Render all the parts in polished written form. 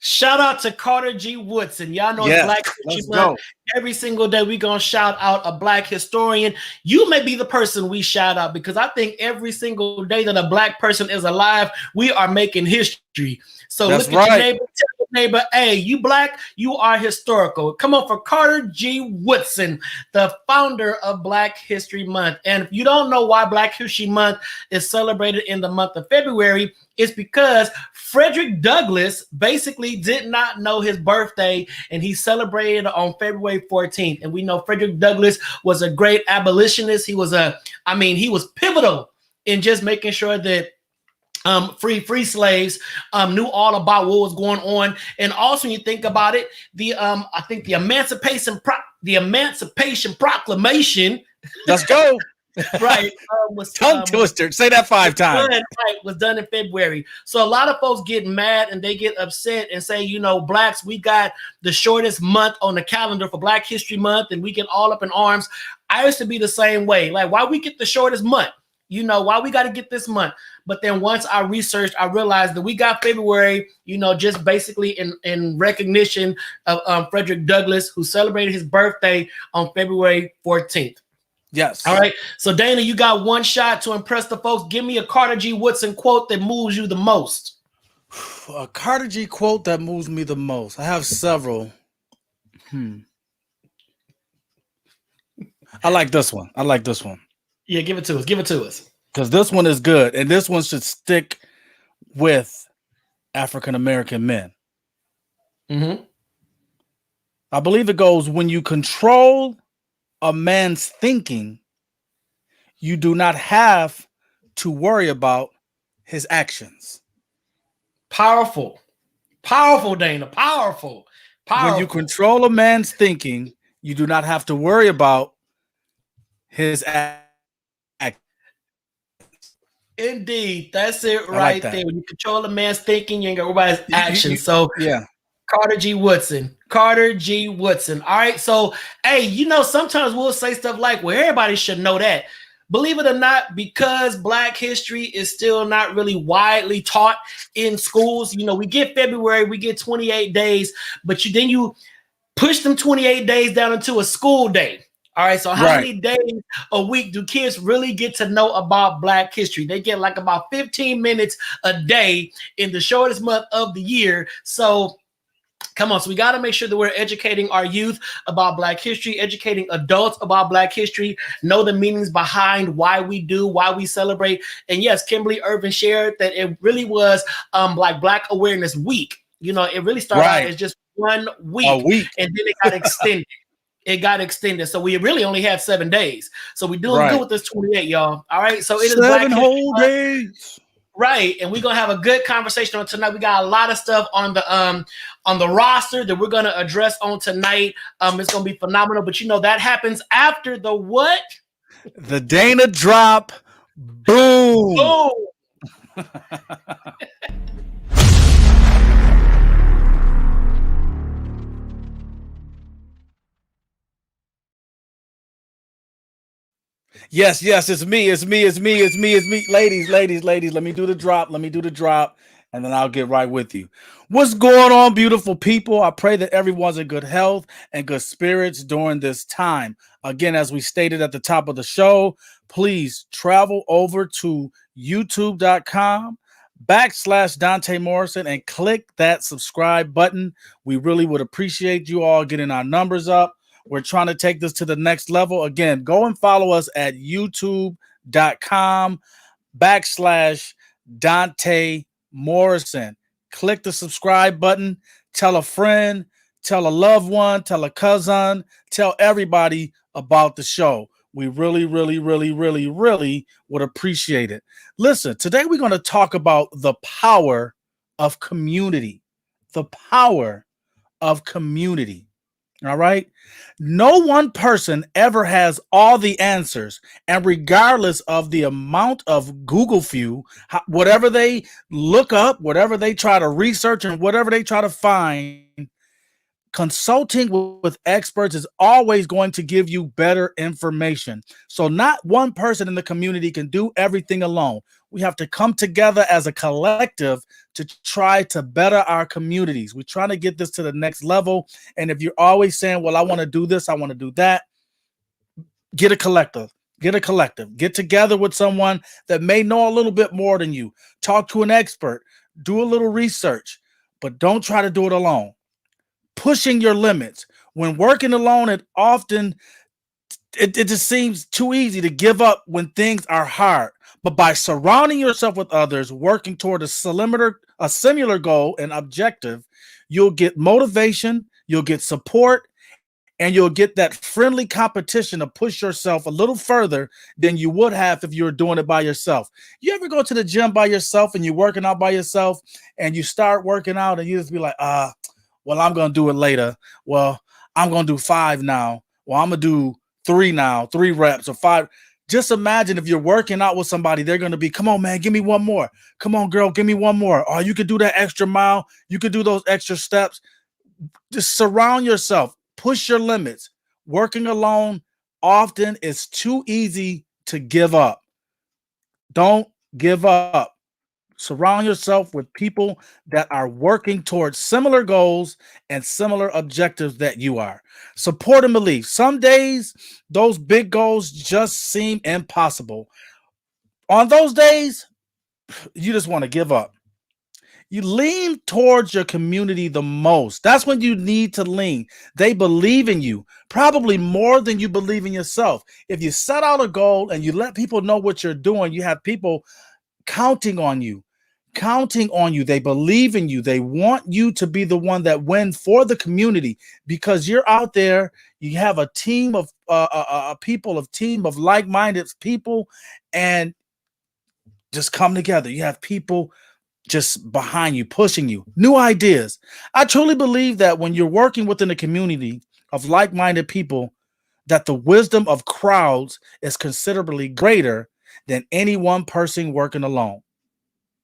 Shout out to Carter G. Woodson. Y'all know it's Yes, Black History let's Month. go. Every single day, we're going to shout out a Black historian. You may be the person we shout out because I think every single day that a Black person is alive, we are making history. So That's look at your right. neighbor, tell your neighbor, hey, you Black, you are historical. Come on for Carter G. Woodson, the founder of Black History Month. And if you don't know why Black History Month is celebrated in the month of February, it's because Frederick Douglass basically did not know his birthday, and he celebrated on February 14th. And we know Frederick Douglass was a great abolitionist. He was pivotal in just making sure that free slaves knew all about what was going on. And also, when you think about it, I think the Emancipation Proclamation. Let's go. Right, was Tongue twister. Say that 5 times. Was done in February. So a lot of folks get mad and they get upset and say, you know, Blacks, we got the shortest month on the calendar for Black History Month, and we get all up in arms. I used to be the same way. Like, why we get the shortest month? You know, why we got to get this month? But then once I researched, I realized that we got February, you know, just basically in recognition of Frederick Douglass, who celebrated his birthday on February 14th. Yes. All right. So, Dana, you got one shot to impress the folks. Give me a Carter G. Woodson quote that moves you the most. A Carter G quote that moves me the most. I have several. I like this one. Yeah, give it to us. Give it to us. Because this one is good. And this one should stick with African American men. Mm-hmm. I believe it goes, when you control a man's thinking, you do not have to worry about his actions. Powerful, Dana. Powerful. When you control a man's thinking, you do not have to worry about his actions. Indeed, that's it right that. there. When you control a man's thinking, you ain't got to worry about his actions. So, yeah. Carter G. Woodson. All right. So, hey, you know, sometimes we'll say stuff like, well, everybody should know that. Believe it or not, because Black history is still not really widely taught in schools. You know, we get February, we get 28 days, but then you push them 28 days down into a school day. All right. So how many days a week do kids really get to know about Black history? They get like about 15 minutes a day in the shortest month of the year. So come on. So we got to make sure that we're educating our youth about Black history, educating adults about Black history, know the meanings behind why we do, why we celebrate. And yes, Kimberly Irvin shared that it really was like Black Awareness Week. You know, it really started out as just 1 week. A week. And then it got extended. So we really only had 7 days. So we're doing good with this 28, y'all. All right. So it is 7 whole days. Right, and we're gonna have a good conversation on tonight. We got a lot of stuff on the roster that we're gonna address on tonight. It's gonna be phenomenal. But you know that happens after the what? The Dana drop. Boom. Boom. Yes, it's me. Ladies, let me do the drop, and then I'll get right with you. What's going on, beautiful people? I pray that everyone's in good health and good spirits during this time. Again, as we stated at the top of the show, please travel over to youtube.com/Donta Morrison and click that subscribe button. We really would appreciate you all getting our numbers up. We're trying to take this to the next level. Again, go and follow us at youtube.com/Donta Morrison. Click the subscribe button. Tell a friend, tell a loved one, tell a cousin, tell everybody about the show. We really would appreciate it. Listen, today we're going to talk about the power of community. The power of community. All right. No one person ever has all the answers. And regardless of the amount of Google view, whatever they look up, whatever they try to research, and whatever they try to find, consulting with experts is always going to give you better information. So not one person in the community can do everything alone. We have to come together as a collective to try to better our communities. We're trying to get this to the next level. And if you're always saying, well, I want to do this, I want to do that, get a collective. Get a collective. Get together with someone that may know a little bit more than you. Talk to an expert. Do a little research, but don't try to do it alone. Pushing your limits. When working alone, it just seems too easy to give up when things are hard. But by surrounding yourself with others, working toward a similar goal and objective, you'll get motivation, you'll get support, and you'll get that friendly competition to push yourself a little further than you would have if you were doing it by yourself. You ever go to the gym by yourself and you're working out by yourself and you start working out and you just be like, well, I'm going to do it later. Well, I'm going to do 5 now. Well, I'm going to do 3 now, 3 reps or 5. Just imagine if you're working out with somebody, they're going to be, come on, man, give me one more. Come on, girl, give me one more. Oh, you could do that extra mile. You could do those extra steps. Just surround yourself. Push your limits. Working alone often is too easy to give up. Don't give up. Surround yourself with people that are working towards similar goals and similar objectives that you are. Support and believe. Some days, those big goals just seem impossible. On those days, you just want to give up. You lean towards your community the most. That's when you need to lean. They believe in you, probably more than you believe in yourself. If you set out a goal and you let people know what you're doing, you have people counting on you. They believe in you. They want you to be the one that wins for the community because you're out there. You have a team of team of like-minded people, and just come together. You have people just behind you, pushing you, new ideas. I truly believe that when you're working within a community of like-minded people, that the wisdom of crowds is considerably greater than any one person working alone.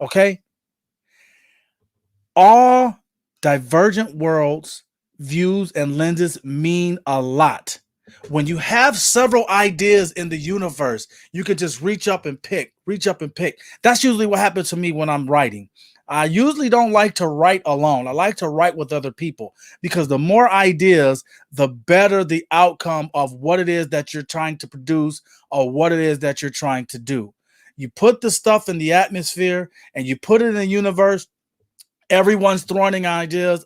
Okay? All divergent worlds, views, and lenses mean a lot. When you have several ideas in the universe, you can just reach up and pick. That's usually what happens to me when I'm writing. I usually don't like to write alone. I like to write with other people because the more ideas, the better the outcome of what it is that you're trying to produce or what it is that you're trying to do. You put the stuff in the atmosphere and you put it in the universe. Everyone's throwing in ideas.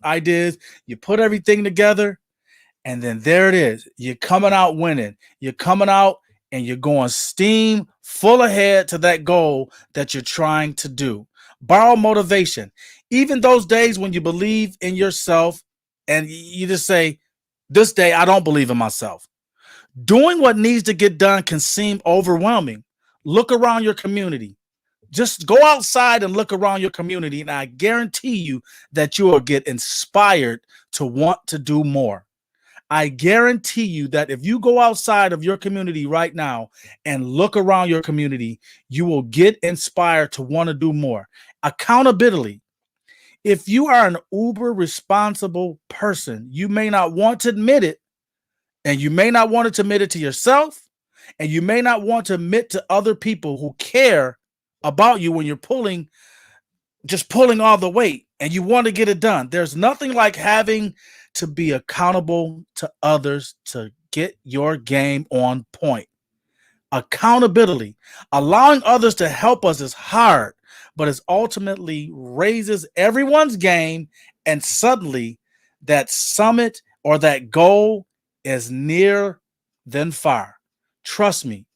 You put everything together, and then there it is. You're coming out winning. You're coming out and you're going steam full ahead to that goal that you're trying to do. Borrow motivation. Even those days when you believe in yourself and you just say, this day I don't believe in myself. Doing what needs to get done can seem overwhelming. Look around your community. Just go outside and look around your community, and I guarantee you that you will get inspired to want to do more. I guarantee you that if you go outside of your community right now and look around your community, you will get inspired to want to do more. Accountability. If you are an uber responsible person, you may not want to admit it, and you may not want to admit it to yourself, and you may not want to admit to other people who care about you when you're pulling all the weight and you want to get it done. There's nothing like having to be accountable to others to get your game on point. Accountability, allowing others to help us is hard, but it ultimately raises everyone's game, and suddenly that summit or that goal is near than far. Trust me,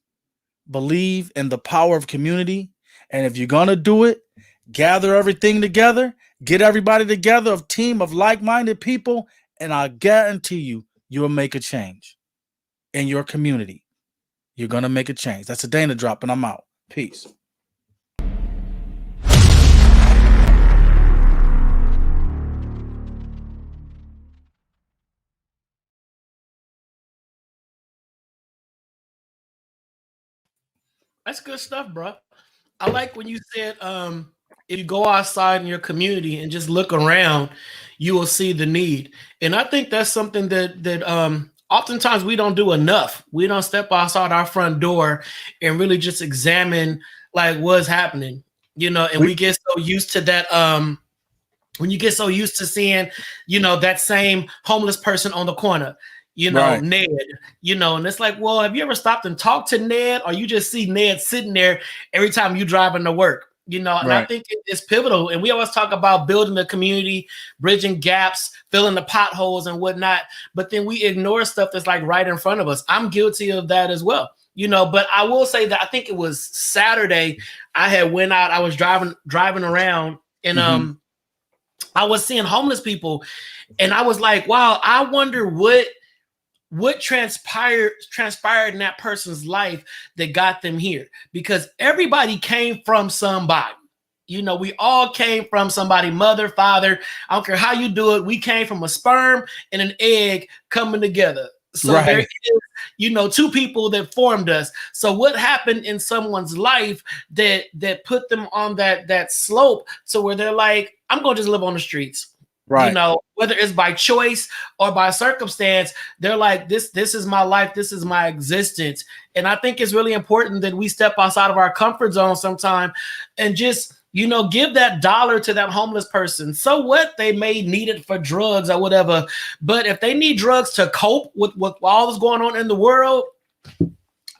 believe in the power of community. And if you're going to do it, gather everything together, get everybody together, a team of like-minded people, and I guarantee you, you'll make a change in your community. You're going to make a change. That's a Dana drop, and I'm out. Peace. That's good stuff, bro. I like when you said if you go outside in your community and just look around, you will see the need. And I think that's something that oftentimes we don't do enough. We don't step outside our front door and really just examine like what's happening, you know, and we get so used to that. When you get so used to seeing, you know, that same homeless person on the corner, you know, Right. Ned, you know, and it's like, well, have you ever stopped and talked to Ned, or you just see Ned sitting there every time you driving to work? You know, and I Right. think it's pivotal. And we always talk about building the community, bridging gaps, filling the potholes and whatnot. But then we ignore stuff that's like right in front of us. I'm guilty of that as well. You know, but I will say that I think it was Saturday. I had went out. I was driving around, and Mhm. I was seeing homeless people, and I was like, wow, I wonder what transpired in that person's life that got them here, because everybody came from somebody. You know, we all came from somebody, mother, father. I don't care how you do it. We came from a sperm and an egg coming together. So Right. there is, you know, two people that formed us. So what happened in someone's life that put them on that slope to where they're like, I'm gonna just live on the streets. You Right. know, whether it's by choice or by circumstance, they're like, this is my life, this is my existence. And I think it's really important that we step outside of our comfort zone sometime and just, you know, give that dollar to that homeless person. So what, they may need it for drugs or whatever, but if they need drugs to cope with all that's going on in the world,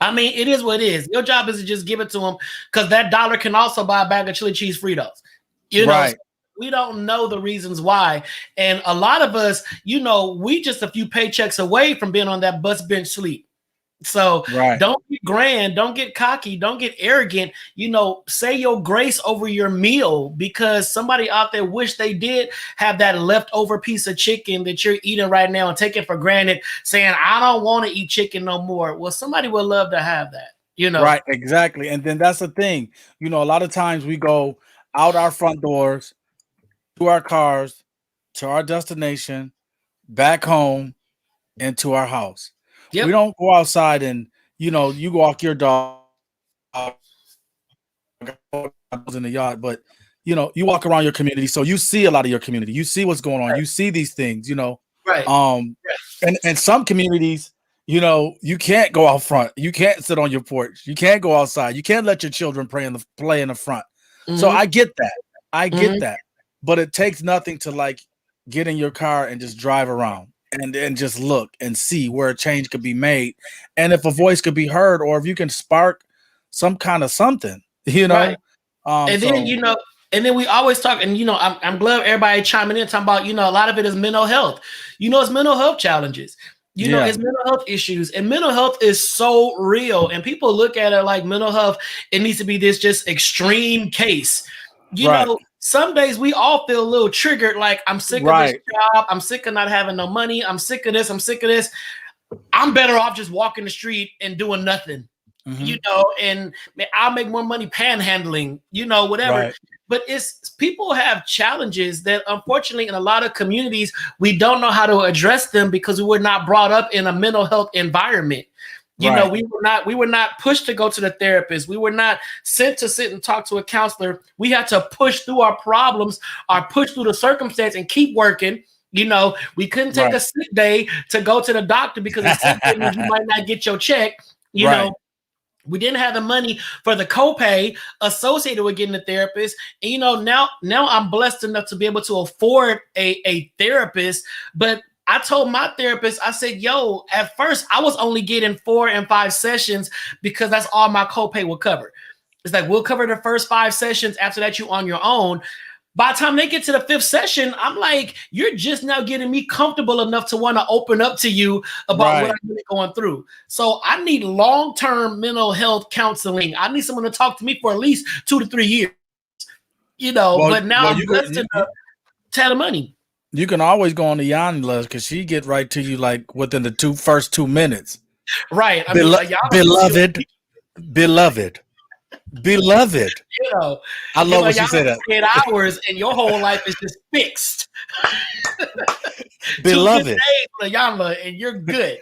I mean, it is what it is. Your job is to just give it to them, because that dollar can also buy a bag of chili cheese Fritos. You know, Right. we don't know the reasons why. And a lot of us, you know, we just a few paychecks away from being on that bus bench sleep. So Right. don't get grand, don't get cocky, don't get arrogant. You know, say your grace over your meal, because somebody out there wish they did have that leftover piece of chicken that you're eating right now and take it for granted, saying, I don't want to eat chicken no more. Well, somebody would love to have that, you know. Right, exactly. And then that's the thing. You know, a lot of times we go out our front doors, to our cars, to our destination, back home, and to our house. Yep. We don't go outside and, you know, you walk your dog in the yard, but you know, you walk around your community, so you see a lot of your community. You see what's going on. Right. You see these things, you know. Right. And some communities, you know, you can't go out front. You can't sit on your porch. You can't go outside. You can't let your children play in the front. So Mhm. I get that. I get Mhm. that. But it takes nothing to like get in your car and just drive around and just look and see where a change could be made. And if a voice could be heard, or if you can spark some kind of something, you know. Right. And then, So you know, and then we always talk, and you know, I'm glad everybody chiming in, talking about, you know, a lot of it is mental health. You know, it's mental health challenges. You know, Yeah. it's mental health issues, and mental health is so real. And people look at it like mental health, it needs to be this just extreme case. You Right. know, some days we all feel a little triggered, like I'm sick of this Right. job, I'm sick of not having no money, I'm sick of this, I'm sick of this. I'm better off just walking the street and doing nothing. You Mhm. know, and I'll make more money panhandling, you know, whatever. Right. But it's people have challenges that unfortunately in a lot of communities we don't know how to address them, because we were not brought up in a mental health environment. You know, Right. we were not pushed to go to the therapist. We were not sent to sit and talk to a counselor. We had to push through our problems or push through the circumstance and keep working. You know, we couldn't take Right. a sick day to go to the doctor, because a sick day means you might not get your check. You Right. know, we didn't have the money for the copay associated with getting a therapist. And you know, now I'm blessed enough to be able to afford a therapist. But I told my therapist, I said, yo, at first I was only getting 4 and 5 sessions, because that's all my copay will cover. It's like, we'll cover the first 5 sessions. After that, you on your own. By the time they get to the 5th session, I'm like, you're just now getting me comfortable enough to want to open up to you about what Right. I'm really going through. So I need long-term mental health counseling. I need someone to talk to me for at least 2 to 3 years. You know, Well, but now well, I'm you blessed could enough to have the money. you can always go on the Yanni because she get right to you like within the first 2 minutes. Right. I mean, y'all Beloved, beloved, beloved. you know, I you love know, when she y'all said that. 8 hours and your whole life is just fixed. 2 good Beloved. days, Layama, and you're good.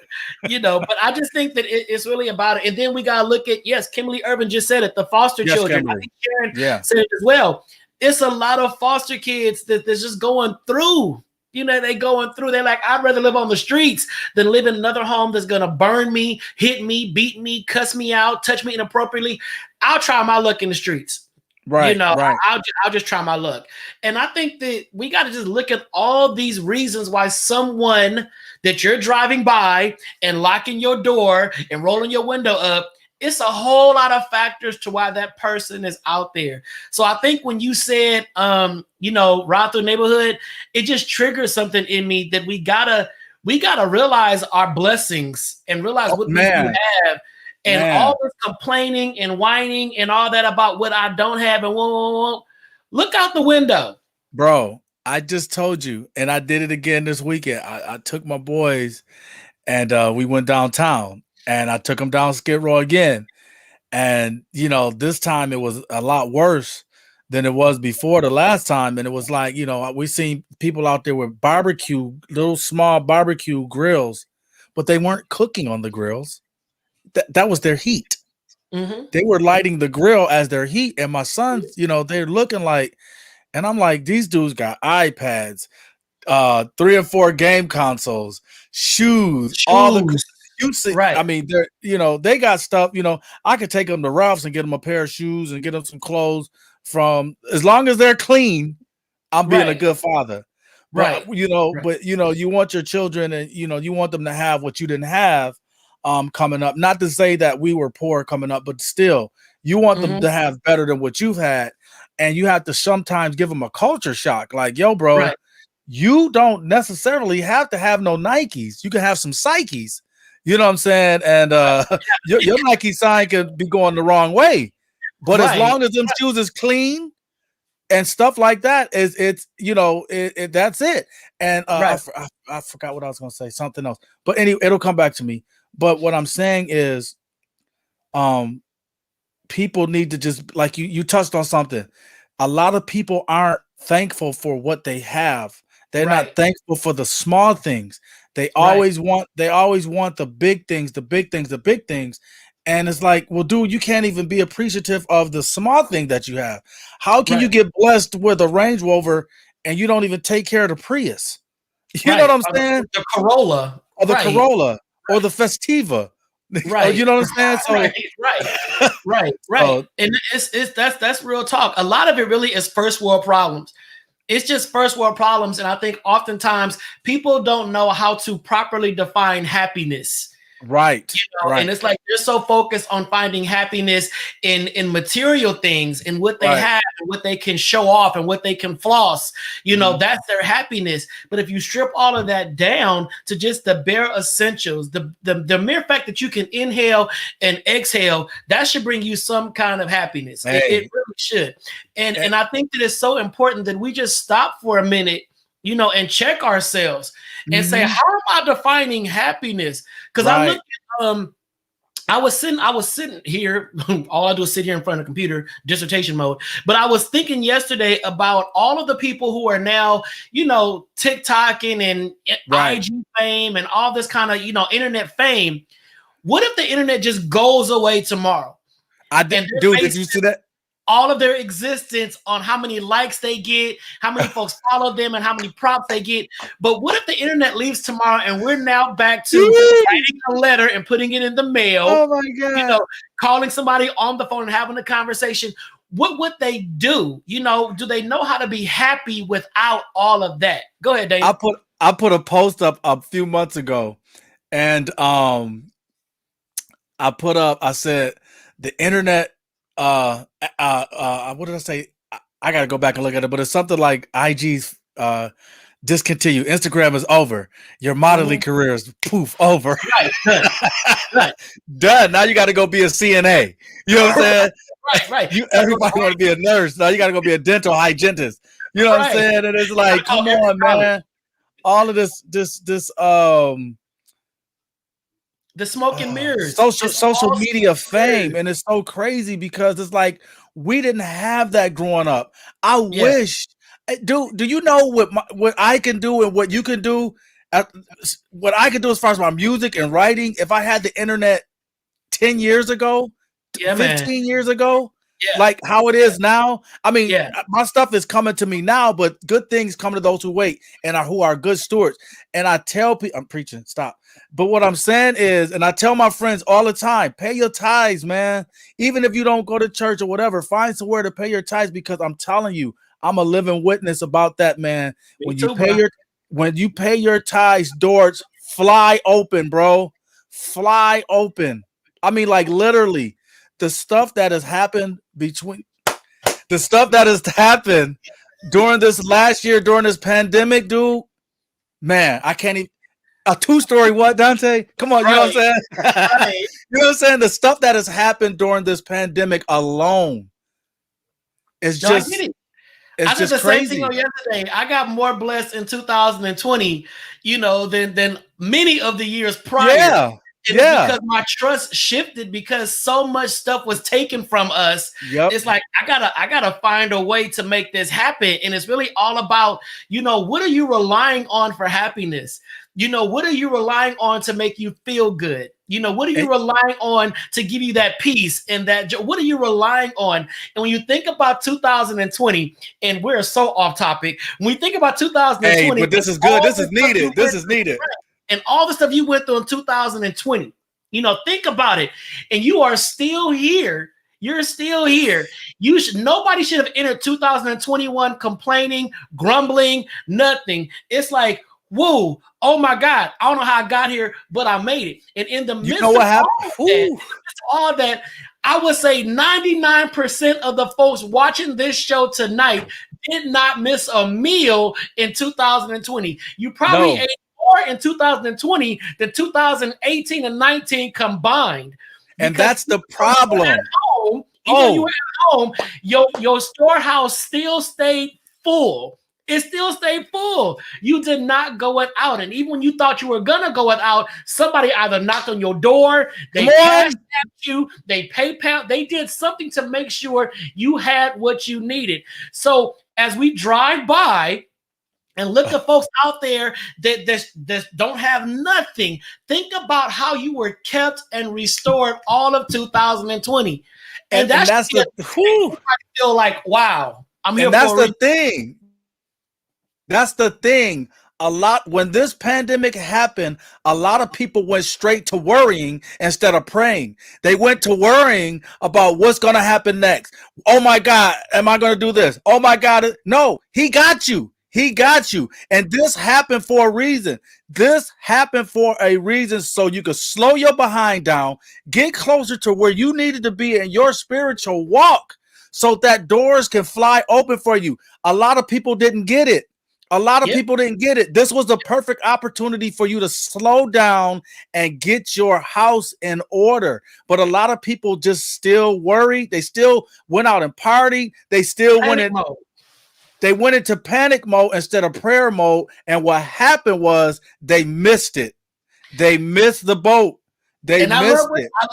You know, but I just think that it's really about it. And then we gotta look at, yes, Kimberly Irvin just said it, the foster Yes, children. I Kimberly. think Sharon Yeah. said it as well. It's a lot of foster kids that's just going through. You know, they going through. They're like, I'd rather live on the streets than live in another home that's gonna burn me, hit me, beat me, cuss me out, touch me inappropriately. I'll try my luck in the streets. Right. You know, Right. I'll just try my luck. And I think that we got to just look at all these reasons why someone that you're driving by and locking your door and rolling your window up, it's a whole lot of factors to why that person is out there. So I think when you said, you know, ride through the neighborhood, it just triggers something in me that we gotta realize our blessings and realize what we have. And all this complaining and whining and all that about what I don't have and won't. Look out the window. Bro, I just told you, and I did it again this weekend. I took my boys and we went downtown, and I took them down Skid Row again. And, you know, this time it was a lot worse than it was before the last time. And it was like, you know, we seen people out there with little small barbecue grills, but they weren't cooking on the grills. That was their heat. Mm-hmm. They were lighting the grill as their heat. And my sons, you know, they're looking like, and I'm like, these dudes got iPads, 3 or 4 game consoles, shoes. All the right. I mean, they're, you know, they got stuff, you know, I could take them to Ralph's and get them a pair of shoes and get them some clothes from, as long as they're clean, I'm being a good father. Right. But, you know, but, you know, you want your children and, you know, you want them to have what you didn't have coming up. Not to say that we were poor coming up, but still, you want them to have better than what you've had. And you have to sometimes give them a culture shock. Like, yo, bro, you don't necessarily have to have no Nikes. You can have some Psyches. You know what I'm saying? And your Nike sign could be going the wrong way. But as long as them shoes is clean and stuff like that, it's you know, that's it. And I forgot what I was going to say, something else. But anyway, it'll come back to me. But what I'm saying is, people need to just, like you touched on something. A lot of people aren't thankful for what they have. They're not thankful for the small things. They always want the big things, the big things, the big things. And it's like, well, dude, you can't even be appreciative of the small thing that you have. How can you get blessed with a Range Rover and you don't even take care of the Prius? You know what I'm saying? The Corolla. Or the Corolla. Or the Festiva. Right. You know what I'm saying? So, right. So, and that's real talk. A lot of it really is first world problems. It's just first world problems. And I think oftentimes people don't know how to properly define happiness. Right. You know? And it's like they're so focused on finding happiness in material things and what they have and what they can show off and what they can floss. You know, that's their happiness. But if you strip all of that down to just the bare essentials, the mere fact that you can inhale and exhale, that should bring you some kind of happiness. It really should. And I think that it's so important that we just stop for a minute, you know, and check ourselves and say, how am I defining happiness? Because I look at, I was sitting here, all I do is sit here in front of the computer, dissertation mode. But I was thinking yesterday about all of the people who are now, you know, TikToking and IG fame and all this kind of, you know, internet fame. What if the internet just goes away tomorrow? Did you see that? All of their existence on how many likes they get, how many folks follow them, and how many props they get. But what if the internet leaves tomorrow and we're now back to writing a letter and putting it in the mail? Oh my God. You know, calling somebody on the phone and having a conversation. What would they do? You know, do they know how to be happy without all of that? Go ahead, Dave. I put a post up a few months ago, and I said the internet. What did I say? I gotta go back and look at it, but it's something like IG's discontinue. Instagram is over. Your modeling career is poof over. Done. Now you got to go be a CNA. You know what I'm saying? Right. Everybody want to be a nurse. Now you got to go be a dental hygienist. You know what I'm saying? And it's like, come on, man. All of this the smoke and mirrors, social media fame, and it's so crazy because it's like we didn't have that growing up. I wish. Do you know what I can do and what you can do? What I can do as far as my music and writing, if I had the internet 10 years ago, 15 years ago, Yeah. like how it is now. I mean, Yeah. my stuff is coming to me now, but good things come to those who wait and who are good stewards. And I tell people, I'm preaching, stop. But what I'm saying is, and I tell my friends all the time, pay your tithes, man. Even if you don't go to church or whatever, find somewhere to pay your tithes, because I'm telling you, I'm a living witness about that, man. Me too, bro. When you pay your tithes, doors fly open, bro. Fly open. I mean, like literally, the stuff that has happened during this last year, during this pandemic, dude, man, I can't even. A 2-story what, Dante? Come on, you know what I'm saying? Right. You know what I'm saying? The stuff that has happened during this pandemic alone is No, I just, get it. it's I did just the same crazy. thing on yesterday. I got more blessed in 2020, than many of the years prior. Yeah. And it's because my trust shifted, because so much stuff was taken from us. Yep. It's like I gotta find a way to make this happen. And it's really all about, what are you relying on for happiness? What are you relying on to make you feel good? What are you relying on to give you that peace and that what are you relying on? And when you think about 2020, and we're so off topic, when you think about 2020, hey, but this is good. This is needed. This is needed. And all the stuff you went through in 2020, think about it. And you are still here. You're still here. Nobody should have entered 2021 complaining, grumbling, nothing. It's like, whoa, oh my God, I don't know how I got here, but I made it. And in the midst of all that, I would say 99% of the folks watching this show tonight did not miss a meal in 2020. You probably ate more in 2020 than 2018 and 19 combined. And that's the problem. You were at home, your storehouse still stayed full. It still stayed full. You did not go without. And even when you thought you were going to go without, somebody either knocked on your door, they cashed at you, they PayPal, they did something to make sure you had what you needed. So as we drive by and look at folks out there that don't have nothing, think about how you were kept and restored all of 2020. And that's the I feel like, wow, I'm here. And that's the thing. That's the thing. When this pandemic happened, a lot of people went straight to worrying instead of praying. They went to worrying about what's going to happen next. Oh my God, am I going to do this? Oh my God. No, he got you. He got you. And this happened for a reason. This happened for a reason, so you could slow your behind down, get closer to where you needed to be in your spiritual walk, so that doors can fly open for you. A lot of people didn't get it. People didn't get it. This was the perfect opportunity for you to slow down and get your house in order. But a lot of people just still worried. They still went out and partied. They still went into panic mode instead of prayer mode. And what happened was they missed it. They missed the boat. I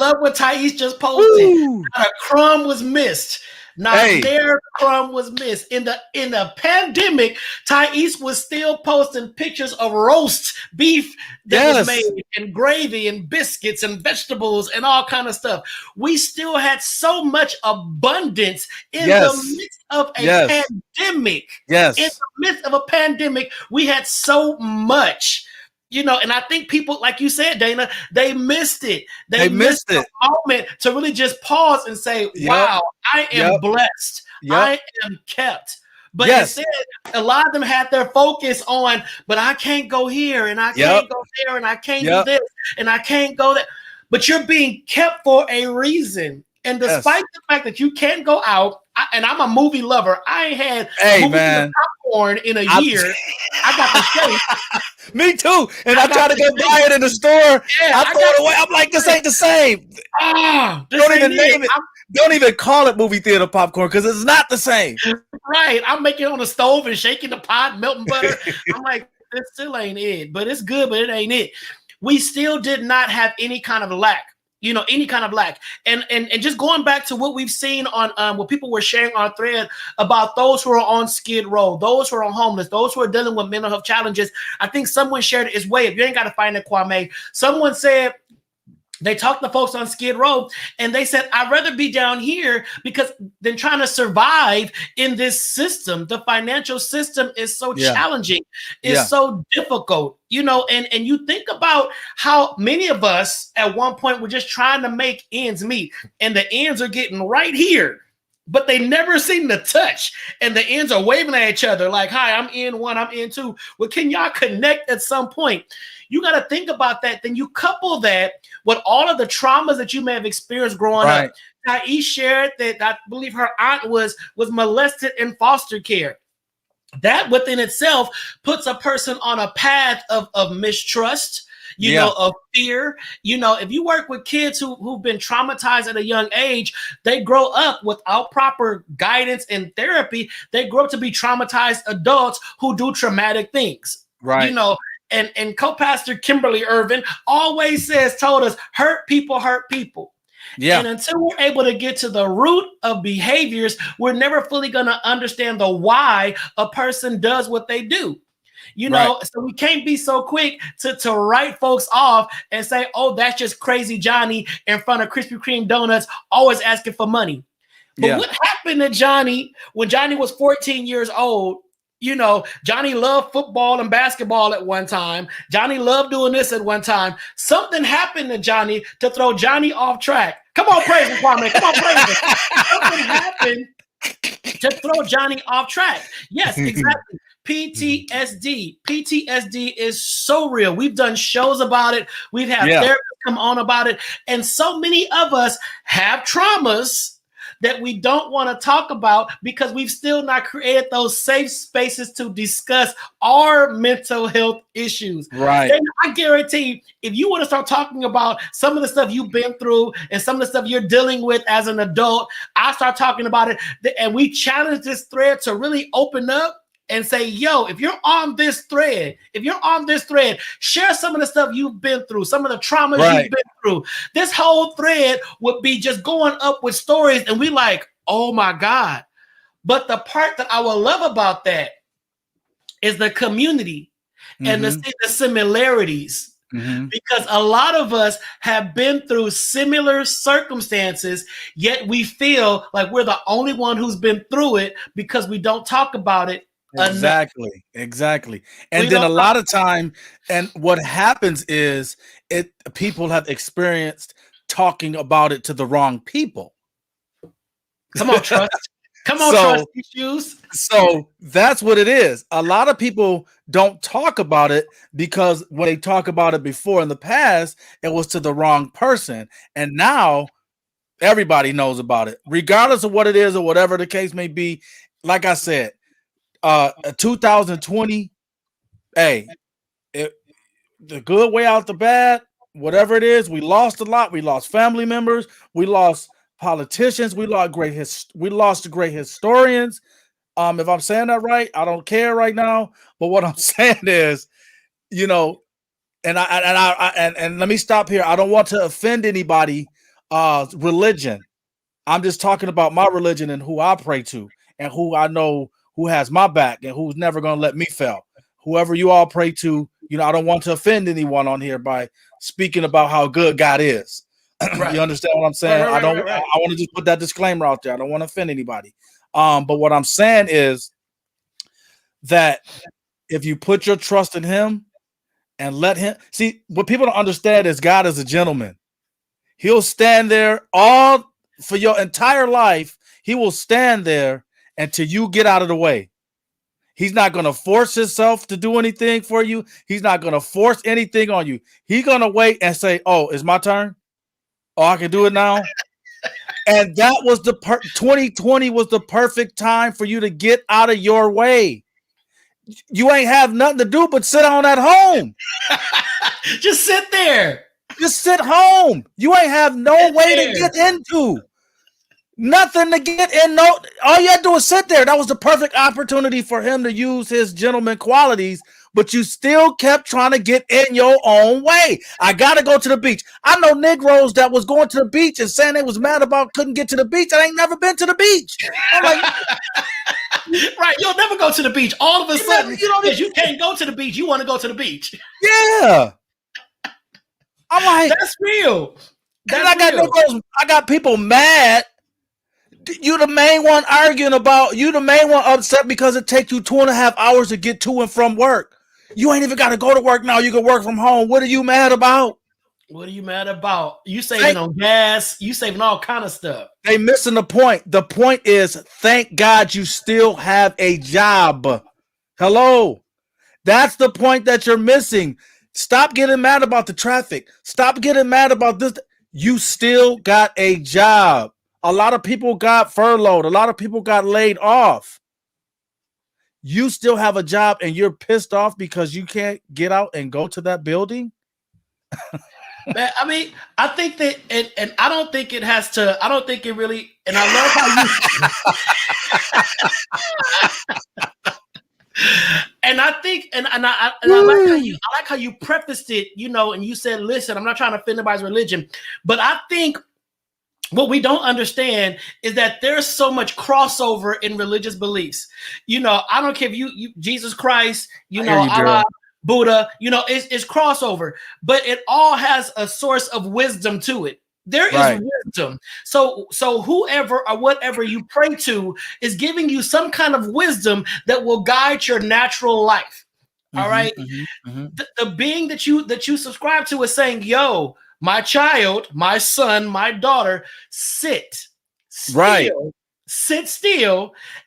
love what Thais just posted. Not a crumb was missed. Their crumb was missed. In the pandemic, Thais was still posting pictures of roast beef that was made, and gravy and biscuits and vegetables and all kind of stuff. We still had so much abundance in the midst of a pandemic. In the midst of a pandemic, we had so much. And I think people, like you said, Dana, they missed it. They missed the moment to really just pause and say, wow, I am blessed. I am kept. But instead, a lot of them had their focus on, but I can't go here, and I can't go there, and I can't do this, and I can't go there. But you're being kept for a reason. And despite the fact that you can't go out, and I'm a movie lover, I ain't had popcorn in a year. I got the shake. Me too. And I tried to go buy it in the store. I throw it away. I'm like, this ain't the same. Don't even name it. Don't even call it movie theater popcorn, because it's not the same. Right. I'm making it on the stove and shaking the pot, melting butter. I'm like, this still ain't it. But it's good, but it ain't it. We still did not have any kind of lack. Any kind of lack. And just going back to what we've seen on what people were sharing on thread about those who are on Skid Row, those who are homeless, those who are dealing with mental health challenges. I think someone shared it as way. If you ain't got to find it, Kwame. Someone said They talked to folks on Skid Row and they said, I'd rather be down here because than trying to survive in this system. The financial system is so challenging, it's so difficult, you know, and you think about how many of us at one point were just trying to make ends meet, and the ends are getting right here, but they never seem to touch. And the ends are waving at each other like, hi, I'm in one, I'm in two. Well, can y'all connect at some point? You got to think about that. Then you couple that with all of the traumas that you may have experienced growing up. Thais shared that I believe her aunt was molested in foster care. That within itself puts a person on a path of mistrust, you know, of fear. You know, if you work with kids who've been traumatized at a young age, they grow up without proper guidance and therapy. They grow up to be traumatized adults who do traumatic things. You know, and co-pastor Kimberly Irvin always told us, hurt people hurt people. And until we're able to get to the root of behaviors, we're never fully going to understand the why a person does what they do. You know, so we can't be so quick to write folks off and say, oh, that's just crazy Johnny in front of Krispy Kreme donuts, always asking for money. But what happened to Johnny when Johnny was 14 years old? You know, Johnny loved football and basketball at one time. Johnny loved doing this at one time. Something happened to Johnny to throw Johnny off track. Come on, praise him, Kwame. Come on, praise him. Something happened to throw Johnny off track. Yes, exactly. PTSD. PTSD is so real. We've done shows about it. We've had therapists come on about it. And so many of us have traumas that we don't want to talk about because we've still not created those safe spaces to discuss our mental health issues. And I guarantee if you want to start talking about some of the stuff you've been through and some of the stuff you're dealing with as an adult, I start talking about it, and we challenge this thread to really open up and say, yo, if you're on this thread, share some of the stuff you've been through, some of the traumas you've been through. This whole thread would be just going up with stories, and we like, oh my God. But the part that I will love about that is the community and the similarities. Because a lot of us have been through similar circumstances, yet we feel like we're the only one who's been through it because we don't talk about it. Exactly. And then a lot of time, and what happens is people have experienced talking about it to the wrong people. Come on, trust. Come on, trust issues. So that's what it is. A lot of people don't talk about it because when they talk about it before in the past, it was to the wrong person. And now everybody knows about it, regardless of what it is or whatever the case may be. Like I said, 2020, the good way out the bad, whatever it is, we lost a lot. We lost family members, we lost politicians, we lost great historians. If I'm saying that right, I don't care right now. But what I'm saying is, you know, and let me stop here. I don't want to offend anybody. Religion. I'm just talking about my religion and who I pray to and who I know who has my back and who's never going to let me fail. Whoever you all pray to, you know, I don't want to offend anyone on here by speaking about how good God is. You understand what I'm saying? I want to just put that disclaimer out there. I don't want to offend anybody. But what I'm saying is that if you put your trust in him and let him see, what people don't understand is God is a gentleman. He'll stand there all for your entire life. He will stand there until you get out of the way. He's not going to force himself to do anything for you. He's not going to force anything on you. He's going to wait and say, oh, it's my turn. Oh, I can do it now. And that was 2020 was the perfect time for you to get out of your way. You ain't have nothing to do but sit on at home. Just sit there. Just sit home. You ain't have no way to get into. Nothing to get in. No, all you had to do was sit there. That was the perfect opportunity for him to use his gentleman qualities, but you still kept trying to get in your own way. I gotta go to the beach. I know Negroes that was going to the beach and saying they was mad about couldn't get to the beach. I ain't never been to the beach. I'm like, right, you'll never go to the beach. All of a sudden, because you can't go to the beach, you want to go to the beach. Yeah. I'm like, that's real. And I got people mad. You the main one arguing about. You the main one upset because it takes you 2.5 hours to get to and from work. You ain't even got to go to work now. You can work from home. What are you mad about? What are you mad about? You saving on gas. You saving all kind of stuff. They missing the point. The point is, thank God you still have a job. Hello. That's the point that you're missing. Stop getting mad about the traffic. Stop getting mad about this. You still got a job. A lot of people got furloughed. A lot of people got laid off. You still have a job and you're pissed off because you can't get out and go to that building? Man, I mean, I think that, and I don't think it has to, I don't think it really, and I love how you, and I think, and I like how you prefaced it, you know, and you said, listen, I'm not trying to offend anybody's religion, but I think what we don't understand is that there's so much crossover in religious beliefs. You know, I don't care if you Jesus Christ, you know, Allah, Buddha, you know, it's crossover, but it all has a source of wisdom to it. There is wisdom. So whoever or whatever you pray to is giving you some kind of wisdom that will guide your natural life. All right. The being that you subscribe to is saying, yo, my child, my son, my daughter, sit still,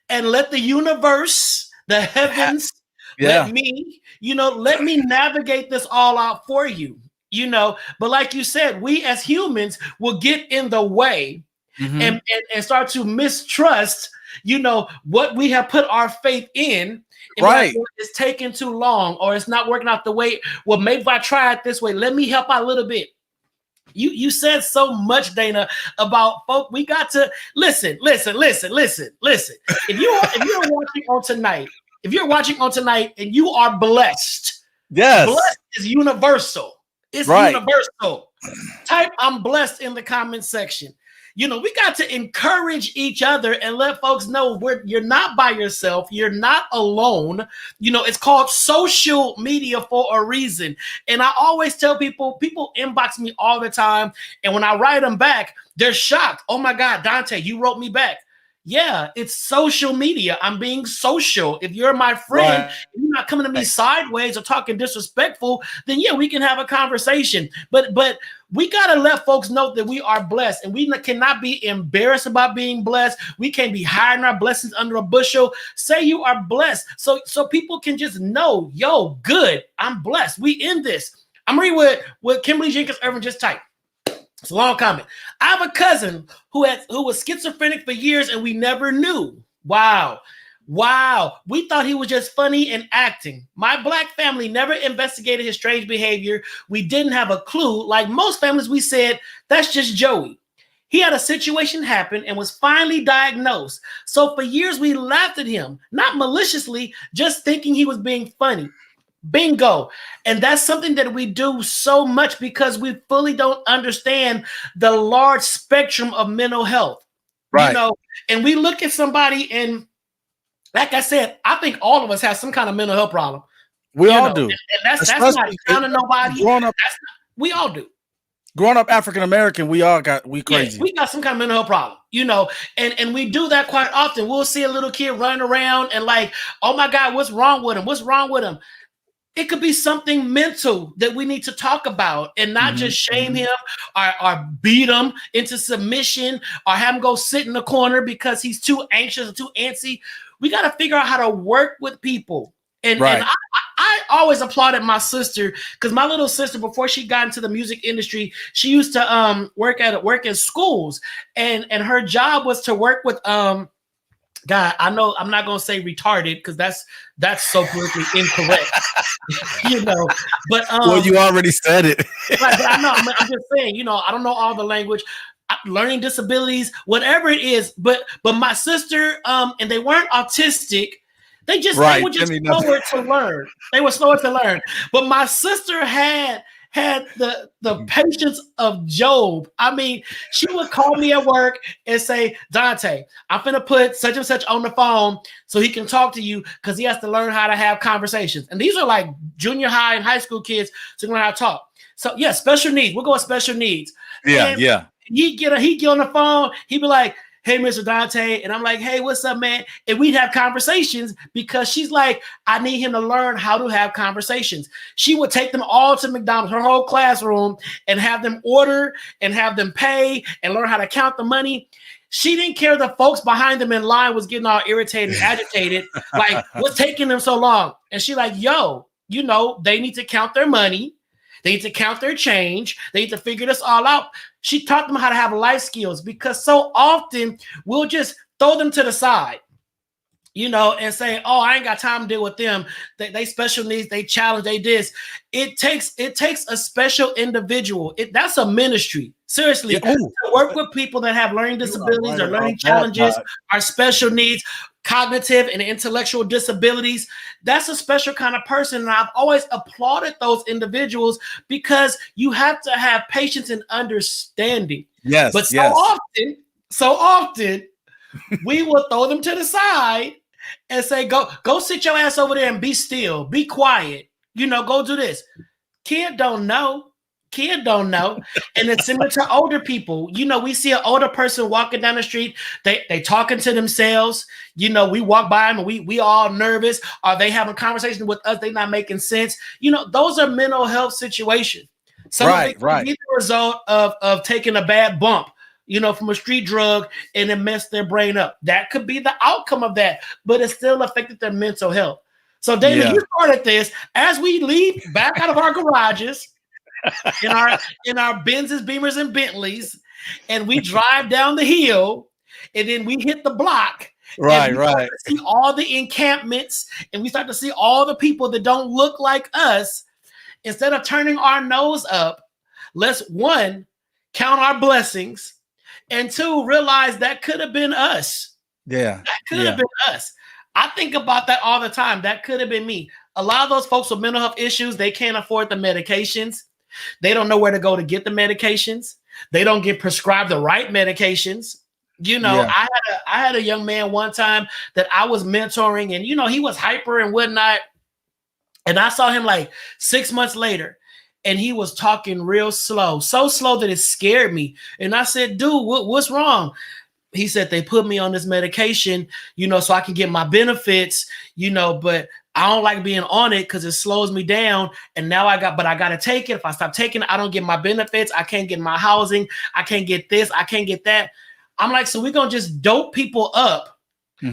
and let the universe, the heavens, let me navigate this all out for you, you know. But like you said, we as humans will get in the way and start to mistrust, you know, what we have put our faith in. And it's taking too long, or it's not working out the way. Well, maybe if I try it this way, let me help out a little bit. You said so much, Dana, about folk. We got to listen. If you're watching on tonight and you are blessed, blessed is universal. It's universal. Type "I'm blessed" in the comment section. You know, we got to encourage each other and let folks know you're not by yourself. You're not alone. You know, it's called social media for a reason. And I always tell people inbox me all the time. And when I write them back, they're shocked. Oh my God, Dante, you wrote me back. Yeah, it's social media. I'm being social. If you're my friend, and you're not coming to me sideways or talking disrespectful, then yeah, we can have a conversation. But we got to let folks know that we are blessed, and we cannot be embarrassed about being blessed. We can't be hiding our blessings under a bushel. Say you are blessed so people can just know, yo, good, I'm blessed. We in this. I'm reading what Kimberly Jenkins Irvin just typed. It's a long comment. I have a cousin who was schizophrenic for years and we never knew. Wow. We thought he was just funny and acting. My Black family never investigated his strange behavior. We didn't have a clue. Like most families, we said, that's just Joey. He had a situation happen and was finally diagnosed. So for years, we laughed at him, not maliciously, just thinking he was being funny. Bingo. And that's something that we do so much because we fully don't understand the large spectrum of mental health. You know, and we look at somebody and like I said, I think all of us have some kind of mental health problem. We all do. And that's not counting nobody. We all do. Growing up African American, we crazy. Yeah, we got some kind of mental health problem, you know, and we do that quite often. We'll see a little kid running around and like, oh my God, what's wrong with him? What's wrong with him? It could be something mental that we need to talk about and not just shame him or beat him into submission or have him go sit in the corner because he's too anxious or too antsy. We got to figure out how to work with people. And I always applauded my sister because my little sister, before she got into the music industry, she used to work in schools. And her job was to work with God, I know I'm not gonna say retarded because that's so politically incorrect, you know. But well, you already said it. Right, but I know. I'm just saying, you know, I don't know all the language, learning disabilities, whatever it is. But my sister, and they weren't autistic. They were just slower to learn. They were slower to learn. But my sister had the patience of Job. I mean, she would call me at work and say, Dante, I'm finna put such and such on the phone so he can talk to you because he has to learn how to have conversations. And these are like junior high and high school kids to learn how to talk. So yeah, special needs. We'll go with special needs. Yeah, And yeah. he'd get on the phone. He'd be like, "Hey, Mr. Dante," and I'm like, "Hey, what's up, man?" And we'd have conversations because she's like, "I need him to learn how to have conversations." She would take them all to McDonald's, her whole classroom, and have them order and have them pay and learn how to count the money. She didn't care the folks behind them in line was getting all irritated and agitated, like, what's taking them so long? And she like, yo, they need to count their money. They need to count their change. They need to figure this all out. She taught them how to have life skills because so often we'll just throw them to the side, and say, "Oh, I ain't got time to deal with them. They special needs. They challenge. They this." It takes a special individual. That's a ministry. Seriously, to work with people that have learning disabilities or learning challenges, or special needs, cognitive and intellectual disabilities. That's a special kind of person. And I've always applauded those individuals because you have to have patience and understanding. Yes. But so often, we will throw them to the side and say, go sit your ass over there and be still, be quiet, go do this. Kid don't know. And it's similar to older people. We see an older person walking down the street, they talking to themselves. We walk by them and we all nervous. Are they having conversation with us? They not making sense. Those are mental health situations. Some of it can be the result of taking a bad bump, from a street drug, and it messed their brain up. That could be the outcome of that, but it still affected their mental health. So, David, you started this as we leave back out of our garages in our Benzes, Beamers, and Bentleys, and we drive down the hill, and then we hit the block. Right. To see all the encampments, and we start to see all the people that don't look like us. Instead of turning our nose up, let's, one, count our blessings, and two, realize that could have been us. Yeah. That could have been us. I think about that all the time. That could have been me. A lot of those folks with mental health issues, they can't afford the medications. They don't know where to go to get the medications. They don't get prescribed the right medications. I had a young man one time that I was mentoring, and he was hyper and whatnot. And I saw him like 6 months later, and he was talking real slow, so slow that it scared me. And I said, "Dude, what's wrong?" He said, "They put me on this medication, so I can get my benefits, but I don't like being on it because it slows me down. And now I got to take it. If I stop taking it, I don't get my benefits. I can't get my housing. I can't get this. I can't get that." I'm like, so we're going to just dope people up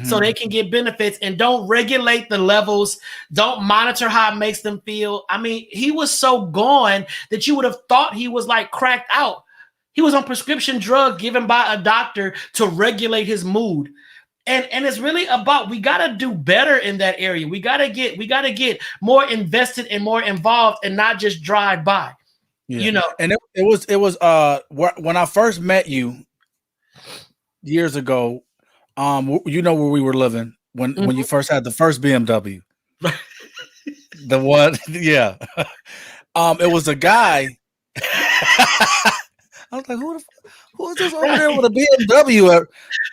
so they can get benefits, and don't regulate the levels. Don't monitor how it makes them feel. I mean, he was so gone that you would have thought he was like cracked out. He was on prescription drugs given by a doctor to regulate his mood. And it's really about, we got to do better in that area. We got to get more invested and more involved, and not just drive by. And it was when I first met you years ago, where we were living when you first had the first BMW. The one, yeah. It was a guy. I was like, who is this over there with a BMW?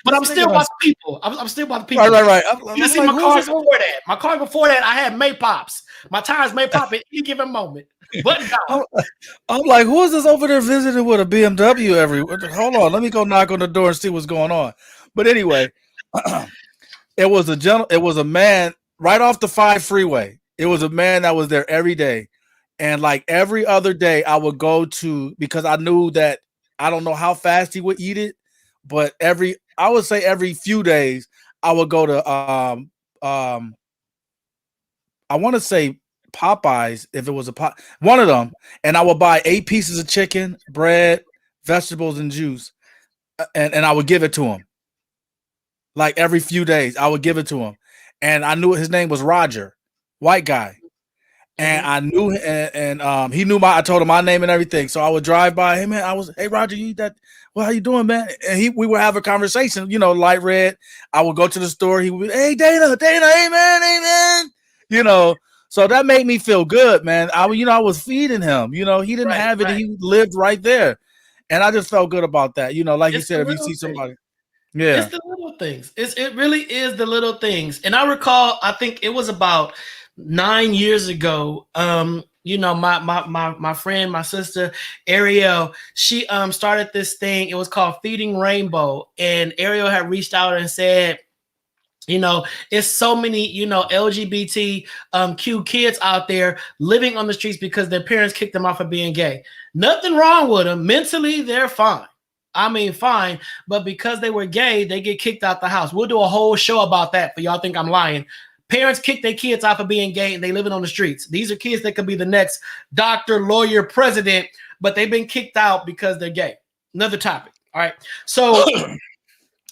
But I'm still about the people. I'm still about the people. Right. You see, my car before that. My car before that, I had Maypops. My tires may pop at any given moment. But I'm like, who is this over there visiting with a BMW Hold on, let me go knock on the door and see what's going on. But anyway, it was a man right off the 5 freeway. It was a man that was there every day. And like every other day I would go to, because I knew that I don't know how fast he would eat it, but every few days I would go to I want to say Popeyes, if it was one of them, and I would buy 8 pieces of chicken, bread, vegetables, and juice, and I would give it to him. Like every few days, I would give it to him, and I knew his name was Roger, white guy, and I knew, and he knew I told him my name and everything, so I would drive by him, and hey Roger, you eat that? Well, how you doing, man? And we would have a conversation, light red. I would go to the store. He would, hey Dana, hey man. So that made me feel good, man. I was feeding him. He didn't have it. Right. He lived right there, and I just felt good about that. Like you said, if you see somebody, it's the little things. It really is the little things. And I recall, I think it was about 9 years ago. You know, my friend, my sister Ariel, she started this thing. It was called Feeding Rainbow, and Ariel had reached out and said, you know, it's so many, you know, LGBT Q kids out there living on the streets because their parents kicked them out for being gay. Nothing wrong with them. Mentally, they're fine. I mean, fine. But because they were gay, they get kicked out the house. We'll do a whole show about that, but y'all think I'm lying. Parents kick their kids out for being gay and they living on the streets. These are kids that could be the next doctor, lawyer, president, but they've been kicked out because they're gay. Another topic. All right. So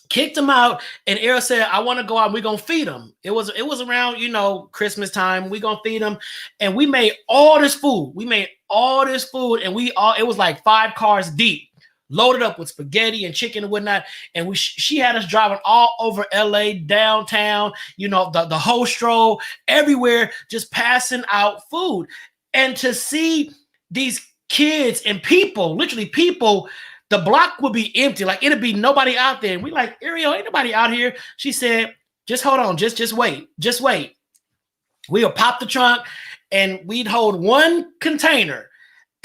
kicked them out, and Ariel said, I want to go out and we're gonna feed them. It was around, you know, Christmas time. We're gonna feed them. And we made all this food. And it was like 5 cars deep, loaded up with spaghetti and chicken and whatnot. And she had us driving all over LA, downtown, you know, the whole stroll, everywhere, just passing out food. And to see these kids and people, literally people, the block would be empty. Like, it'd be nobody out there. And we like, Ariel, ain't nobody out here. She said, just hold on. Just wait. Just wait. We'll pop the trunk and we'd hold one container.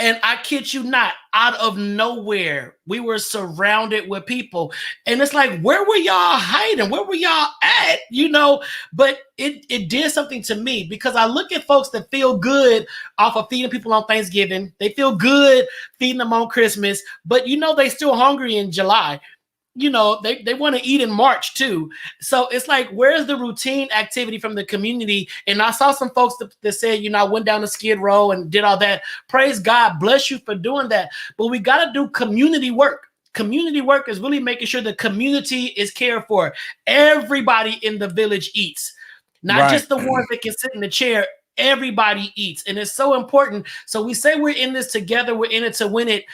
And I kid you not, out of nowhere, we were surrounded with people. And it's like, where were y'all hiding? Where were y'all at? You know, but it did something to me, because I look at folks that feel good off of feeding people on Thanksgiving. They feel good feeding them on Christmas, but you know, they still hungry in July. You know, they want to eat in March too. So it's like, where's the routine activity from the community? And I saw some folks that said, you know, I went down to Skid Row and did all that. Praise God, bless you for doing that. But we got to do community work. Community work is really making sure the community is cared for. Everybody in the village eats, not just the ones that can sit in the chair. Everybody eats. And it's so important. So we say we're in this together. We're in it to win it.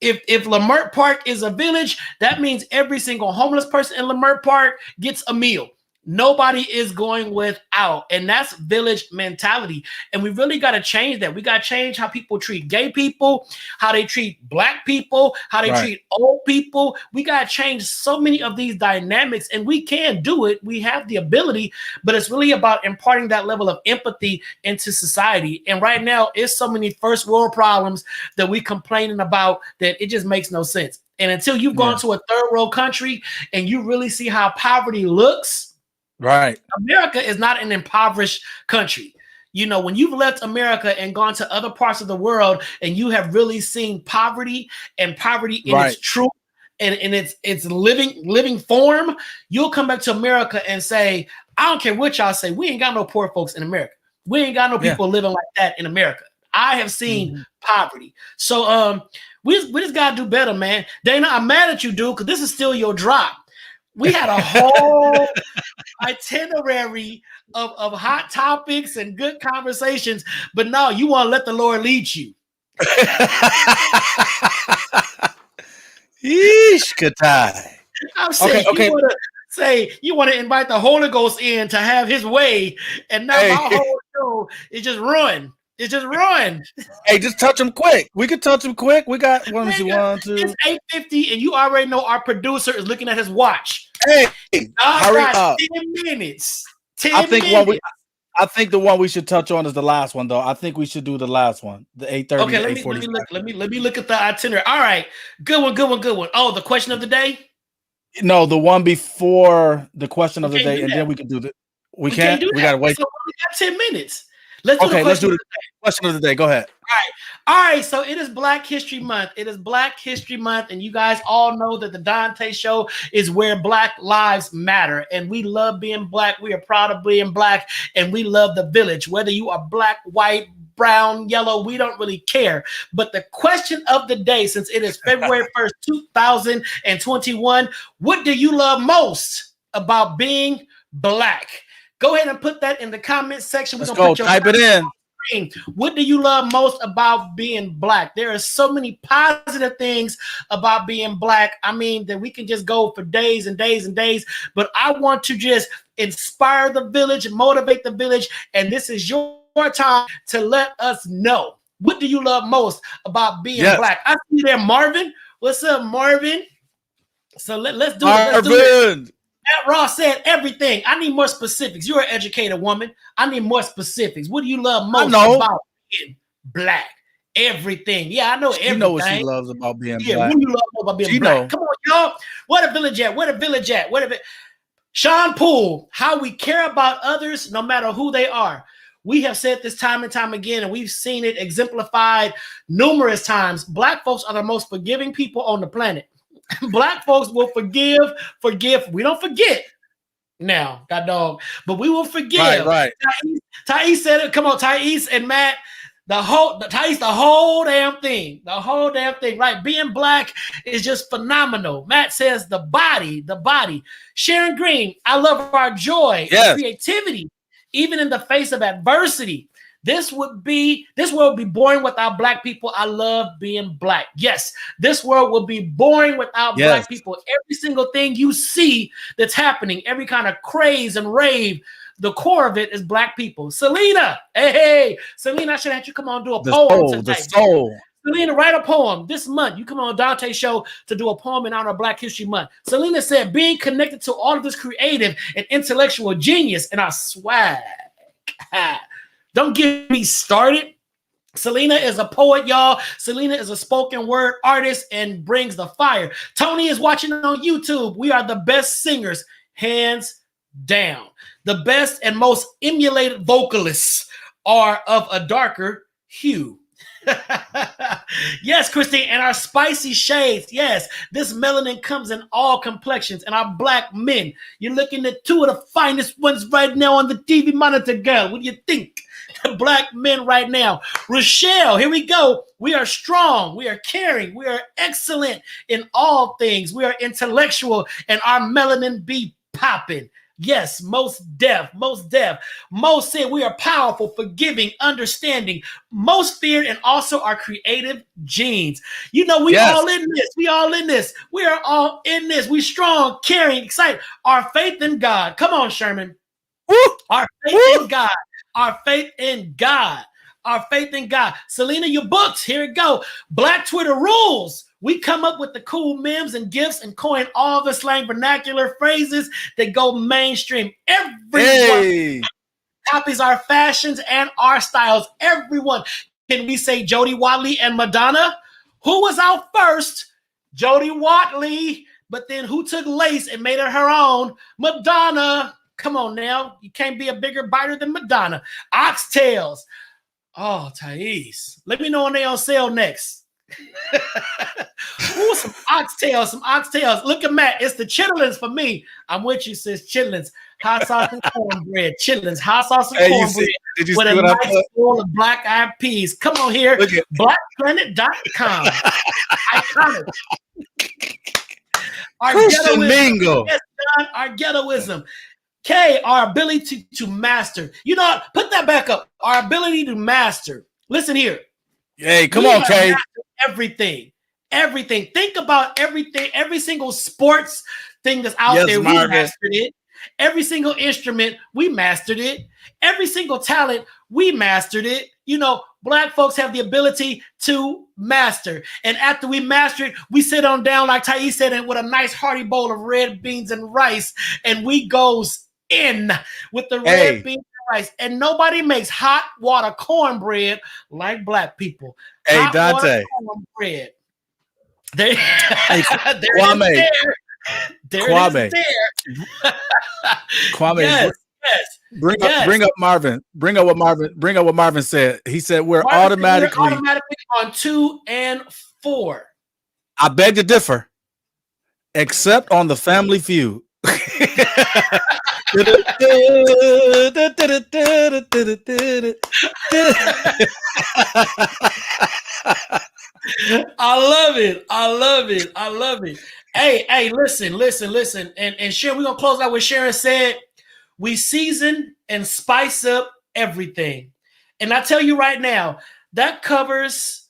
If Leimert Park is a village, that means every single homeless person in Leimert Park gets a meal. Nobody is going without. And that's village mentality. And we really got to change that. We got to change how people treat gay people, how they treat Black people, how they treat old people. We got to change so many of these dynamics, and we can do it. We have the ability, but it's really about imparting that level of empathy into society. And right now, it's so many first world problems that we complaining about that it just makes no sense. And until you've gone to a third world country and you really see how poverty looks, right? America is not an impoverished country. You know, when you've left America and gone to other parts of the world and you have really seen poverty and poverty in its truth and in its living form, you'll come back to America and say, I don't care what y'all say, we ain't got no poor folks in America. We ain't got no people living like that in America. I have seen poverty. So we just gotta do better, man. Dana, I'm mad at you, dude, because this is still your drop. We had a whole itinerary of hot topics and good conversations, but no, you want to let the Lord lead you. Yeesh, Katai. I'm saying you want to invite the Holy Ghost in to have his way, and now my whole show is just ruined. It's just ruined. Hey, just touch them quick. We can touch them quick. We got one, two. It's 8:50, and you already know our producer is looking at his watch. Hey, hurry up. 10 minutes. I think the one we should touch on is the last one, though. I think we should do the last one, the 8:30. Okay, let me look at the itinerary. All right, good one. Oh, the question of the day. No, the one before the question of the day, and then we can do the. We can't. We gotta wait. So we got 10 minutes. Let's do the question of the day. Go ahead. All right. So it is Black History Month. And you guys all know that the Donta Show is where Black lives matter. And we love being Black. We are proud of being Black, and we love the village. Whether you are Black, white, brown, yellow, we don't really care. But the question of the day, since it is February 1st, 2021, what do you love most about being Black? Go ahead and put that in the comment section. Let's go. Type it in. What do you love most about being Black? There are so many positive things about being Black. I mean, that we can just go for days and days and days, but I want to just inspire the village, motivate the village, and this is your time to let us know. What do you love most about being Black? I see you there, Marvin. What's up, Marvin? So let's do it. Let's do it. Matt Ross said everything. I need more specifics. You're an educated woman. I need more specifics. What do you love most about being black. Everything. Yeah, I know everything. You know what she loves about being black. What do you love about being black? Come on, y'all. What a village at? What a village at? What a Sean Poole, how we care about others no matter who they are. We have said this time and time again, and we've seen it exemplified numerous times. Black folks are the most forgiving people on the planet. Black folks will forgive. We don't forget now, that dog, but we will forgive. Right. Thais said it. Come on, Thais and Matt. The whole damn thing, right? Being black is just phenomenal. Matt says the body. Sharon Green, I love our joy and creativity, even in the face of adversity. This world would be boring without black people. I love being black. Yes, this world would be boring without black people. Every single thing you see that's happening, every kind of craze and rave, the core of it is black people. Selena, hey, Selena, I should have you come on and do a poem tonight. The soul. Selena, write a poem this month. You come on Donta Show to do a poem in honor of Black History Month. Selena said, being connected to all of this creative and intellectual genius and our swag. Don't get me started. Selena is a poet, y'all. Selena is a spoken word artist and brings the fire. Tony is watching on YouTube. We are the best singers, hands down. The best and most emulated vocalists are of a darker hue. Yes, Christine, and our spicy shades. Yes, this melanin comes in all complexions, and our black men. You're looking at two of the finest ones right now on the TV monitor, girl. What do you think? Black men right now. Rochelle, here we go. We are strong. We are caring. We are excellent in all things. We are intellectual, and our melanin be popping. Yes, most deaf. Most said we are powerful, forgiving, understanding, most feared, and also our creative genes. You know, we all in this. We are all in this. We strong, caring, excited. Our faith in God. Come on, Sherman. Woo! Our faith in God. Our faith in God. Our faith in God. Selena, your books. Here it go. Black Twitter rules. We come up with the cool memes and gifs and coin all the slang vernacular phrases that go mainstream. Everyone copies our fashions and our styles. Everyone. Can we say Jody Watley and Madonna? Who was out first? Jody Watley. But then who took lace and made it her own? Madonna. Come on now. You can't be a bigger biter than Madonna. Oxtails. Oh, Thais. Let me know when they on sale next. Ooh, some oxtails. Look at Matt. It's the chitlins for me. I'm with you, sis. Chitlins. Hot sauce and cornbread. Chitlins. Hot sauce and cornbread. With a nice bowl of black eyed peas. Come on here. Blackplanet.com. Iconic. Our ghettoism. Yes, John, our ghettoism. K, our ability to master. You know, put that back up. Our ability to master. Listen here. Hey, come on, K. Everything. Think about everything. Every single sports thing that's out there, we mastered it. Every single instrument, we mastered it. Every single talent, we mastered it. You know, black folks have the ability to master. And after we master it, we sit on down, like Thais said, and with a nice hearty bowl of red beans and rice, and we goes in with the red beans and rice. And nobody makes hot water cornbread like black people. Hey, hot Dante. Cornbread. There, Kwame. Kwame. Kwame. Yes. Bring up Marvin. Bring up what Marvin said. He said we're automatically on 2 and 4. I beg to differ, except on the Family Feud. I love it. Hey, listen. And Sharon, we're gonna close out with Sharon said. We season and spice up everything. And I tell you right now, that covers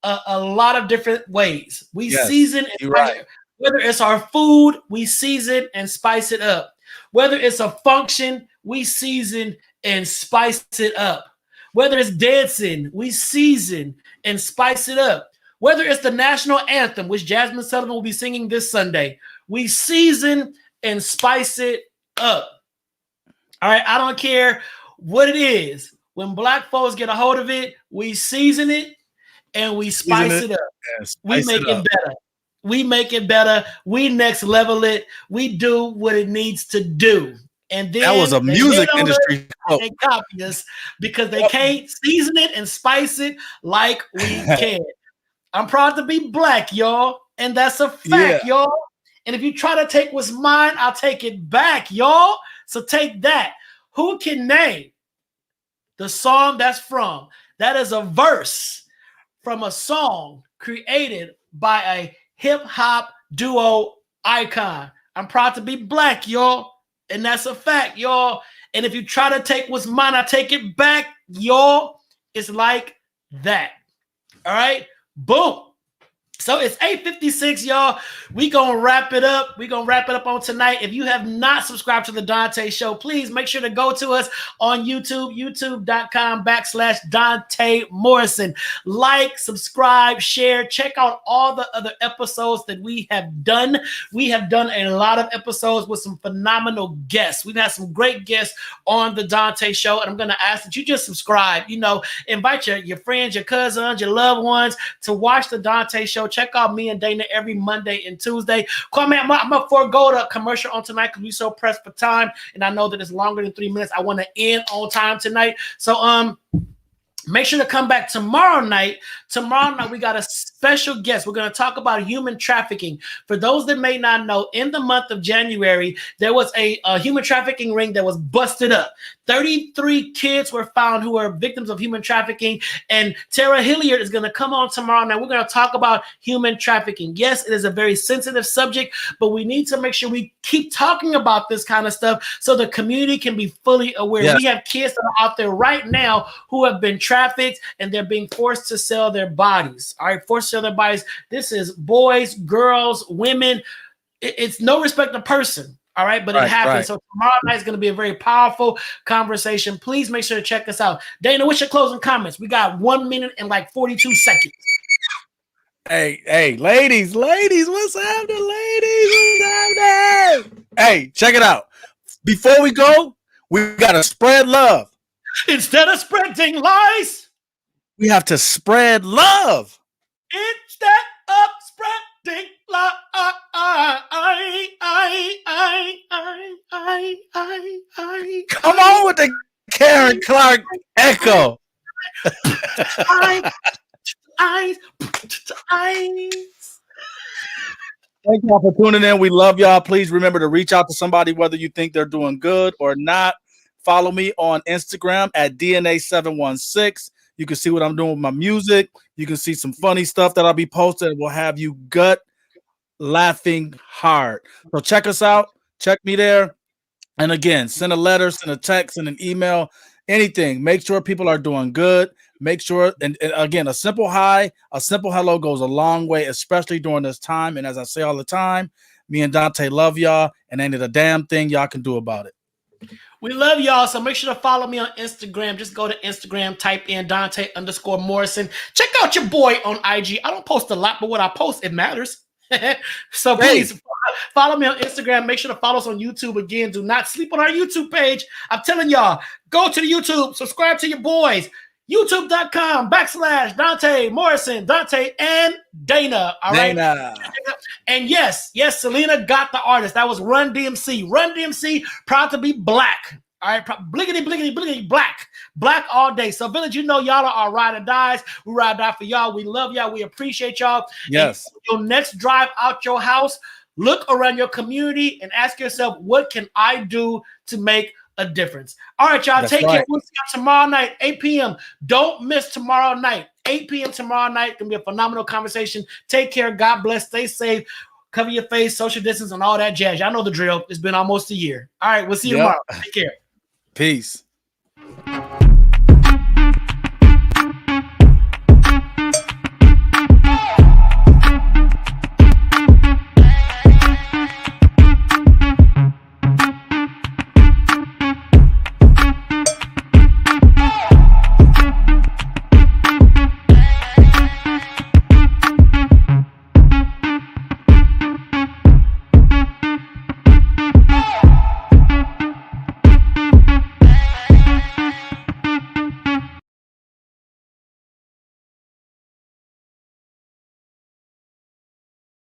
a lot of different ways. We season and spice it. Whether it's our food, we season and spice it up. Whether it's a function, we season and spice it up. Whether it's dancing, we season and spice it up. Whether it's the national anthem, which Jasmine Sullivan will be singing this Sunday, we season and spice it up. All right, I don't care what it is. When black folks get a hold of it, we season it and we spice it up. We make it better. We make it better. We next level it. We do what it needs to do. And then that was a music industry quote. They copy us because they can't season it and spice it like we can. I'm proud to be black, y'all. And that's a fact, y'all. And if you try to take what's mine, I'll take it back, y'all. So take that. Who can name the song that's from? That is a verse from a song created by a hip-hop duo icon. I'm proud to be black, y'all. And that's a fact, y'all. And if you try to take what's mine, I take it back, y'all. It's like that. All right? Boom. So it's 8:56, y'all. We gonna wrap it up. We gonna wrap it up on tonight. If you have not subscribed to the Donta Show, please make sure to go to us on YouTube, youtube.com/Donta Morrison. Like, subscribe, share, check out all the other episodes that we have done. We have done a lot of episodes with some phenomenal guests. We've had some great guests on the Donta Show, and I'm gonna ask that you just subscribe. You know, invite your friends, your cousins, your loved ones to watch the Donta Show. Check out me and Dana every Monday and Tuesday. Kwame, I'm gonna forego the commercial on tonight because we're so pressed for time, and I know that it's longer than 3 minutes. I want to end on time tonight, so make sure to come back tomorrow night. Tomorrow night, we got a special guest. We're going to talk about human trafficking. For those that may not know, in the month of January, there was a human trafficking ring that was busted up. 33 kids were found who were victims of human trafficking. And Tara Hilliard is going to come on tomorrow night. We're going to talk about human trafficking. Yes, it is a very sensitive subject, but we need to make sure we keep talking about this kind of stuff so the community can be fully aware. Yes. We have kids that are out there right now who have been trafficked and they're being forced to sell their bodies. All right, forced to sell their bodies. This is boys, girls, women. It's no respect of person. All right, but it happens. Right. So tomorrow night is going to be a very powerful conversation. Please make sure to check us out. Dana, what's your closing comments? We got 1 minute and like 42 seconds. Hey, ladies, what's happening, ladies? What's happening? Hey, check it out. Before we go, we got to spread love. Instead of spreading lies, we have to spread love. Instead of spreading lies, come on with the Karen Clark echo. Thank y'all for tuning in. We love y'all. Please remember to reach out to somebody, whether you think they're doing good or not. Follow me on Instagram at DNA716. You can see what I'm doing with my music. You can see some funny stuff that I'll be posting. It will have you gut laughing hard. So check us out. Check me there. And again, send a letter, send a text, send an email, anything. Make sure people are doing good. Make sure, and again, a simple hi, a simple hello goes a long way, especially during this time. And as I say all the time, me and Donta love y'all, and ain't it a damn thing y'all can do about it. We love y'all, so make sure to follow me on Instagram. Just go to Instagram, type in Donta_Morrison. Check out your boy on IG. I don't post a lot, but what I post, it matters. So please follow me on Instagram. Make sure to follow us on YouTube. Again, do not sleep on our YouTube page. I'm telling y'all, go to the YouTube, subscribe to your boys. YouTube.com/Donta Morrison, Donta and Dana. All right. Dana. And yes, Selena got the artist. That was Run DMC. Run DMC, proud to be black. All right, bliggity, black all day. So, Village, you know y'all are our ride or dies. We ride or die for y'all. We love y'all. We appreciate y'all. Yes. And your next drive out your house, look around your community and ask yourself, what can I do to make a difference? All right, y'all. Take care. We'll see you tomorrow night, 8 p.m. Don't miss tomorrow night, 8 p.m. tomorrow night. It's gonna be a phenomenal conversation. Take care. God bless. Stay safe. Cover your face, social distance, and all that jazz. Y'all know the drill. It's been almost a year. All right, we'll see you tomorrow. Take care. Peace.